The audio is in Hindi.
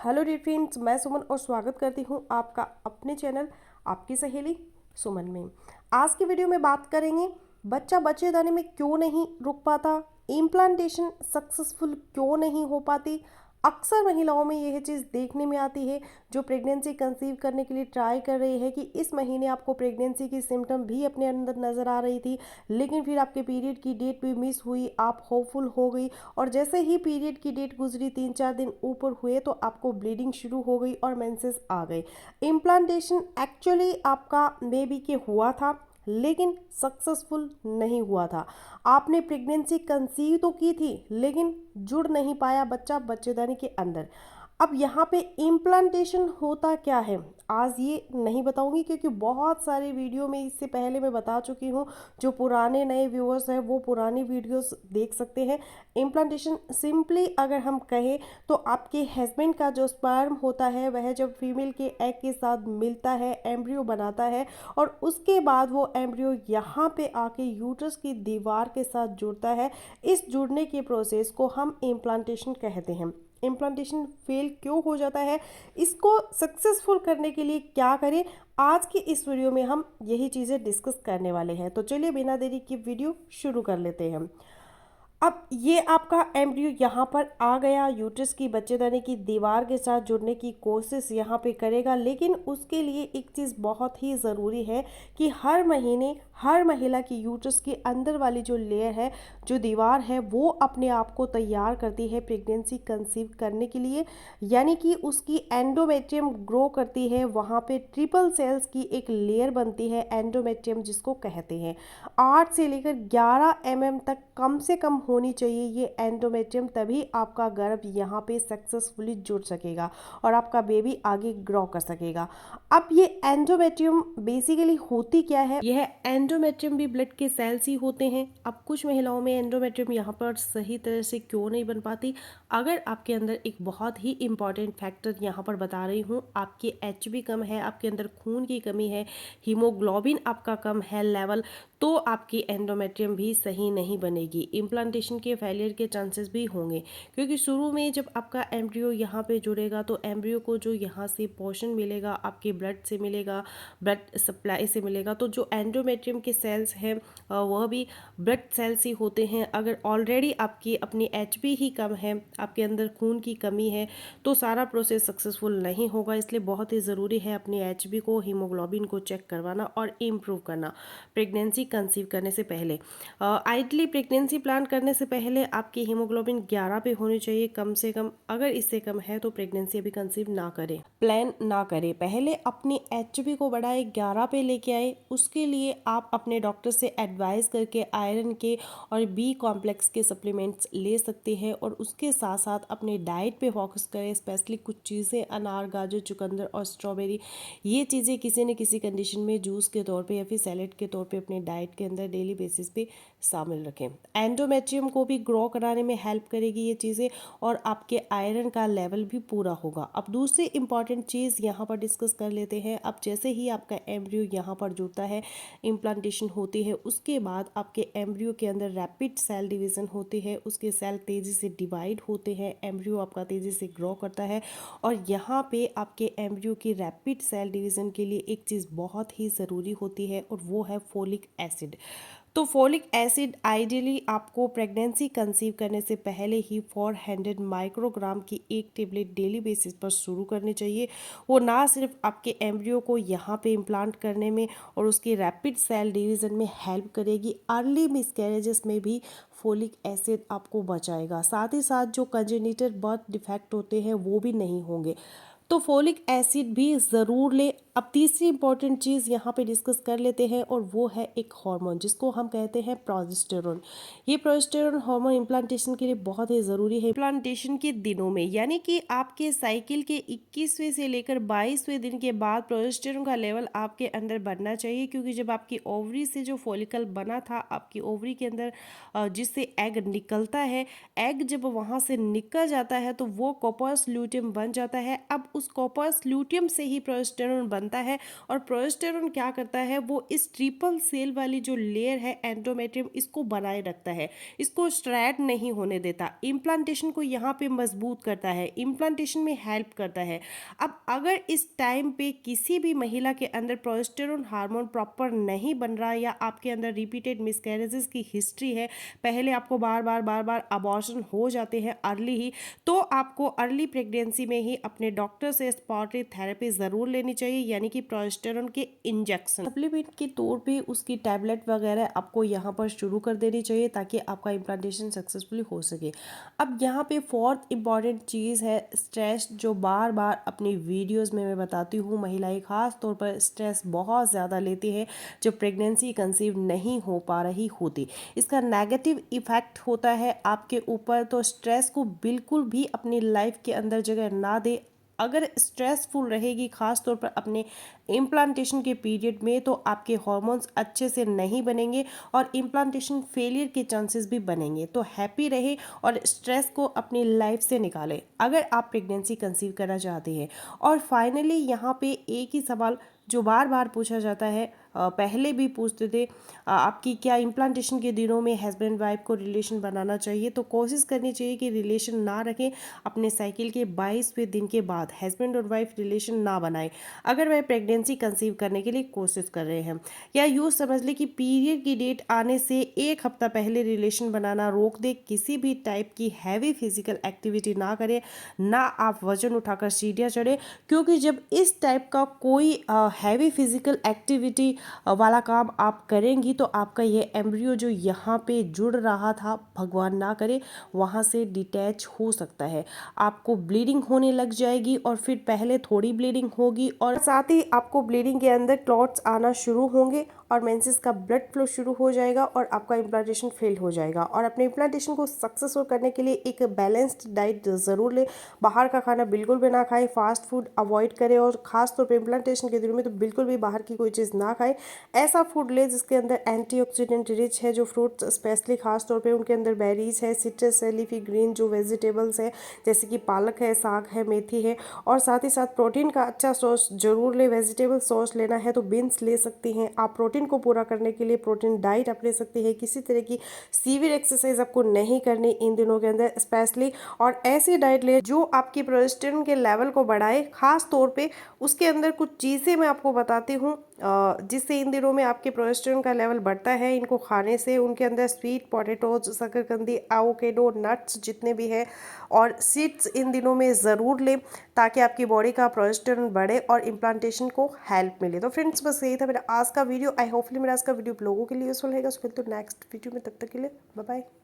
हेलो डियर फ्रेंड्स, मैं सुमन और स्वागत करती हूँ आपका अपने चैनल आपकी सहेली सुमन में। आज की वीडियो में बात करेंगे बच्चा बच्चेदानी में क्यों नहीं रुक पाता, इम्प्लांटेशन सक्सेसफुल क्यों नहीं हो पाती। अक्सर महिलाओं में यह चीज़ देखने में आती है जो प्रेगनेंसी कंसीव करने के लिए ट्राई कर रही है कि इस महीने आपको प्रेगनेंसी की सिम्टम भी अपने अंदर नज़र आ रही थी, लेकिन फिर आपके पीरियड की डेट भी मिस हुई, आप होपफुल हो गई और जैसे ही पीरियड की डेट गुजरी 3-4 दिन ऊपर हुए तो आपको ब्लीडिंग शुरू हो गई और मेंसेस आ गए। इम्प्लांटेशन एक्चुअली आपका बेबी के हुआ था लेकिन सक्सेसफुल नहीं हुआ था। आपने प्रेगनेंसी कंसीव तो की थी लेकिन जुड़ नहीं पाया बच्चा बच्चेदानी के अंदर। अब यहाँ पे इम्प्लांटेशन होता क्या है आज ये नहीं बताऊंगी, क्योंकि बहुत सारे वीडियो में इससे पहले मैं बता चुकी हूँ। जो पुराने नए व्यूअर्स हैं वो पुरानी वीडियोस देख सकते हैं। इम्प्लांटेशन सिंपली अगर हम कहें तो आपके हस्बैंड का जो स्पर्म होता है वह जब फीमेल के एग के साथ मिलता है, एम्ब्रियो बनाता है और उसके बाद वो एम्ब्रियो यहाँ पे आके यूट्रस की दीवार के साथ जुड़ता है। इस जुड़ने के प्रोसेस को हम इम्प्लांटेशन कहते हैं। इम्प्लांटेशन फेल क्यों हो जाता है, इसको सक्सेसफुल करने के लिए क्या करें, आज की इस वीडियो में हम यही चीज़ें डिस्कस करने वाले हैं। तो चलिए बिना देरी की वीडियो शुरू कर लेते हैं। अब ये आपका एम्ब्रियो यहाँ पर आ गया, यूट्रस की बच्चेदानी की दीवार के साथ जुड़ने की कोशिश यहाँ पे करेगा, लेकिन उसके लिए एक चीज़ बहुत ही ज़रूरी है कि हर महीने हर महिला की यूट्रस के अंदर वाली जो लेयर है, जो दीवार है, वो अपने आप को तैयार करती है प्रेगनेंसी कंसीव करने के लिए। यानी कि उसकी एंडोमेट्रियम ग्रो करती है, वहाँ पे ट्रिपल सेल्स की एक लेयर बनती है एंडोमेट्रियम जिसको कहते हैं। 8 से लेकर 11 mm तक कम से कम होनी चाहिए ये एंडोमेट्रियम, तभी आपका गर्भ यहाँ पे सक्सेसफुली जुड़ सकेगा और आपका बेबी आगे ग्रो कर सकेगा। अब ये एंडोमेट्रियम बेसिकली होती क्या है, यह एंडोमेट्रियम भी ब्लड के सेल्स ही होते हैं। अब कुछ महिलाओं में एंडोमेट्रियम यहाँ पर सही तरह से क्यों नहीं बन पाती, अगर आपके अंदर एक बहुत ही इंपॉर्टेंट फैक्टर यहाँ पर बता रही हूँ, आपके HB कम है, आपके अंदर खून की कमी है, हीमोग्लोबिन आपका कम है लेवल, तो आपकी एंडोमेट्रियम भी सही नहीं बनेगी। इम्प्लांटेशन के फेलियर के चांसेस भी होंगे, क्योंकि शुरू में जब आपका एम्ब्रियो यहाँ पे जुड़ेगा तो एम्ब्रियो को जो यहाँ से पोषण मिलेगा आपके ब्लड से मिलेगा, ब्लड सप्लाई से मिलेगा। तो जो एंडोमेट्रियम के सेल्स हैं वह भी ब्लड सेल्स ही होते हैं। अगर ऑलरेडी आपकी अपनी HB ही कम है, आपके अंदर खून की कमी है, तो सारा प्रोसेस सक्सेसफुल नहीं होगा। इसलिए बहुत ही ज़रूरी है अपनी HB को, हीमोग्लोबिन को चेक करवाना और इम्प्रूव करना प्रेगनेंसी कंसीव करने से पहले। आइडली प्रेगनेंसी प्लान करने से पहले आपकी हीमोग्लोबिन 11 पे होनी चाहिए कम से कम। अगर इससे कम है तो प्रेगनेंसी अभी कंसीव ना करें, प्लान ना करें। पहले अपनी HB को बढ़ाए 11 पे लेके आए। उसके लिए आप अपने डॉक्टर से एडवाइस करके आयरन के और B कॉम्प्लेक्स के सप्लीमेंट्स ले सकते हैं और उसके साथ साथ अपने डाइट पे फोकस करें। स्पेशली कुछ चीज़ें अनार, गाजर, चुकंदर और स्ट्रॉबेरी, ये चीज़ें किसी न किसी कंडीशन में जूस के तौर पे या फिर सैलेड के तौर पे अपने डाइट के अंदर डेली बेसिस पे शामिल रखें। एंडोमेट्रियम को भी ग्रो कराने में हेल्प करेगी ये चीज़ें और आपके आयरन का लेवल भी पूरा होगा। अब दूसरी इंपॉर्टेंट चीज़ यहाँ पर डिस्कस कर लेते हैं। अब जैसे ही आपका एम्ब्रियो यहाँ पर जुड़ता है, इम्प्लांटेशन होती है, उसके बाद आपके एम्ब्रियो के अंदर रैपिड सेल डिवीज़न होती है, उसके सेल तेज़ी से डिवाइड होते हैं, एम्ब्रियो आपका तेज़ी से ग्रो करता है और यहाँ पे आपके एम्ब्रियो की रैपिड सेल डिवीज़न के लिए एक चीज़ बहुत ही ज़रूरी होती है और वो है फोलिक एसिड। तो फोलिक एसिड आइडियली आपको प्रेगनेंसी कंसीव करने से पहले ही 400 माइक्रोग्राम की एक टेबलेट डेली बेसिस पर शुरू करनी चाहिए। वो ना सिर्फ आपके एम्ब्रियो को यहाँ पे इम्प्लांट करने में और उसकी रैपिड सेल डिवीज़न में हेल्प करेगी, अर्ली मिसकैरेजेस में भी फोलिक एसिड आपको बचाएगा। साथ ही साथ जो कंजेनिटल बर्थ डिफेक्ट होते हैं वो भी नहीं होंगे, तो फोलिक एसिड भी ज़रूर लें। अब तीसरी इंपॉर्टेंट चीज़ यहाँ पे डिस्कस कर लेते हैं और वो है एक हार्मोन जिसको हम कहते हैं प्रोजेस्टेरोन। ये प्रोजेस्टेरोन हार्मोन इम्प्लांटेशन के लिए बहुत ही ज़रूरी है। इम्प्लांटेशन के दिनों में, यानी कि आपके साइकिल के 21वें से लेकर 22वें दिन के बाद प्रोजेस्टेरोन का लेवल आपके अंदर बढ़ना चाहिए, क्योंकि जब आपकी ओवरी से जो फॉलिकल बना था, आपकी ओवरी के अंदर जिससे एग निकलता है, एग जब वहाँ से निकल जाता है तो वो कॉर्पस ल्यूटियम बन जाता है। अब उस कॉर्पस ल्यूटियम से ही प्रोजेस्टेरोन बनता है। और प्रोजेस्टेरोन क्या करता है, वो इस ट्रिपल सेल वाली जो लेयर है एंडोमेट्रियम, इसको बनाए रखता है, इसको स्ट्रैड नहीं होने देता, इम्प्लांटेशन को यहाँ पे मजबूत करता है, इम्प्लांटेशन में हेल्प करता है। अब अगर इस टाइम पे किसी भी महिला के अंदर प्रोजेस्टेरोन हार्मोन प्रॉपर नहीं बन रहा, या आपके अंदर रिपीटेड मिसकैरेजेस की हिस्ट्री है, पहले आपको बार बार अबॉर्शन हो जाते हैं अर्ली ही, तो आपको अर्ली प्रेगनेंसी में ही अपने डॉक्टर से स्पॉट थेरेपी ज़रूर लेनी चाहिए, यानी कि प्रोजेस्टेरोन के इंजेक्शन सप्लीमेंट के तौर पे उसकी टैबलेट वगैरह आपको यहाँ पर शुरू कर देनी चाहिए, ताकि आपका इम्प्लांटेशन सक्सेसफुली हो सके। अब यहाँ पे फोर्थ इम्पॉर्टेंट चीज़ है स्ट्रेस, जो बार बार अपनी वीडियोज़ में मैं बताती हूँ, महिलाएं खास तौर पर स्ट्रेस बहुत ज़्यादा लेती है जो प्रेगनेंसी कंसीव नहीं हो पा रही होती। इसका नेगेटिव इफेक्ट होता है आपके ऊपर, तो स्ट्रेस को बिल्कुल भी अपनी लाइफ के अंदर जगह ना दे। अगर स्ट्रेसफुल रहेगी खास तौर पर अपने इम्प्लांटेशन के पीरियड में, तो आपके हार्मोन्स अच्छे से नहीं बनेंगे और इम्प्लांटेशन फेलियर के चांसेस भी बनेंगे। तो हैप्पी रहे और स्ट्रेस को अपनी लाइफ से निकालें अगर आप प्रेगनेंसी कंसीव करना चाहते हैं। और फाइनली यहाँ पे एक ही सवाल जो बार बार पूछा जाता है, पहले भी पूछते थे, आपकी क्या इम्प्लांटेशन के दिनों में हस्बैंड वाइफ को रिलेशन बनाना चाहिए? तो कोशिश करनी चाहिए कि रिलेशन ना रखें, अपने साइकिल के 22वें दिन के बाद हस्बैंड और वाइफ रिलेशन ना बनाए अगर वह प्रेगनेंसी कंसीव करने के लिए कोशिश कर रहे हैं। या यूँ समझ लें कि पीरियड की डेट आने से 1 हफ्ता पहले रिलेशन बनाना रोक दे। किसी भी टाइप की हैवी फिजिकल एक्टिविटी ना करें, ना आप वजन उठाकर सीढ़ियाँ चढ़े, क्योंकि जब इस टाइप का कोई हैवी फिजिकल एक्टिविटी वाला काम आप करेंगी, तो आपका ये एम्ब्रियो जो यहाँ पे जुड़ रहा था, भगवान ना करे, वहाँ से डिटैच हो सकता है। आपको ब्लीडिंग होने लग जाएगी, और फिर पहले थोड़ी ब्लीडिंग होगी और साथ ही आपको ब्लीडिंग के अंदर क्लॉट्स आना शुरू होंगे और मेंसेस का ब्लड फ्लो शुरू हो जाएगा और आपका इम्प्लांटेशन फेल हो जाएगा। और अपने इम्प्लांटेशन को सक्सेसफुल करने के लिए एक बैलेंस्ड डाइट ज़रूर लें। बाहर का खाना बिल्कुल भी ना खाएं, फास्ट फूड अवॉइड करें, और खास तौर पे इम्प्लांटेशन के दिनों में तो बिल्कुल भी बाहर की कोई चीज़ ना खाएं। ऐसा फूड ले जिसके अंदर एंटीऑक्सीडेंट रिच है, जो फ्रूट्स स्पेशली खास तौर पे उनके अंदर बेरीज है, सिट्रस है, लीफी ग्रीन जो वेजिटेबल्स है, जैसे कि पालक है, साग है, मेथी है। और साथ ही साथ प्रोटीन का अच्छा सोर्स जरूर ले। वेजिटेबल सोर्स लेना है तो बीन्स ले सकती हैं आप। प्रोटीन को पूरा करने के लिए प्रोटीन डाइट आप ले सकती हैं। किसी तरह की सीवियर एक्सरसाइज आपको नहीं करनी इन दिनों के अंदर स्पेशली, और ऐसी डाइट ले जो आपकी प्रोजेस्टेरोन के लेवल को बढ़ाए। खास तौर पे उसके अंदर कुछ चीज़ें मैं आपको बताती हूँ जिससे इन दिनों में आपके प्रोजेस्टेरोन का लेवल बढ़ता है। इनको खाने से उनके अंदर स्वीट पोटैटोज, शकरकंदी, एवोकेडो, नट्स जितने भी हैं, और सीड्स इन दिनों में ज़रूर लें, ताकि आपकी बॉडी का प्रोजेस्टेरोन बढ़े और इम्प्लांटेशन को हेल्प मिले। तो फ्रेंड्स, बस यही था मेरा आज का वीडियो। आई होपफुली मेरा आज का वीडियो आप लोगों के लिए यूजफुल रहेगा। सो मिलते हैं नेक्स्ट वीडियो में, तब तक के लिए बाय बाय।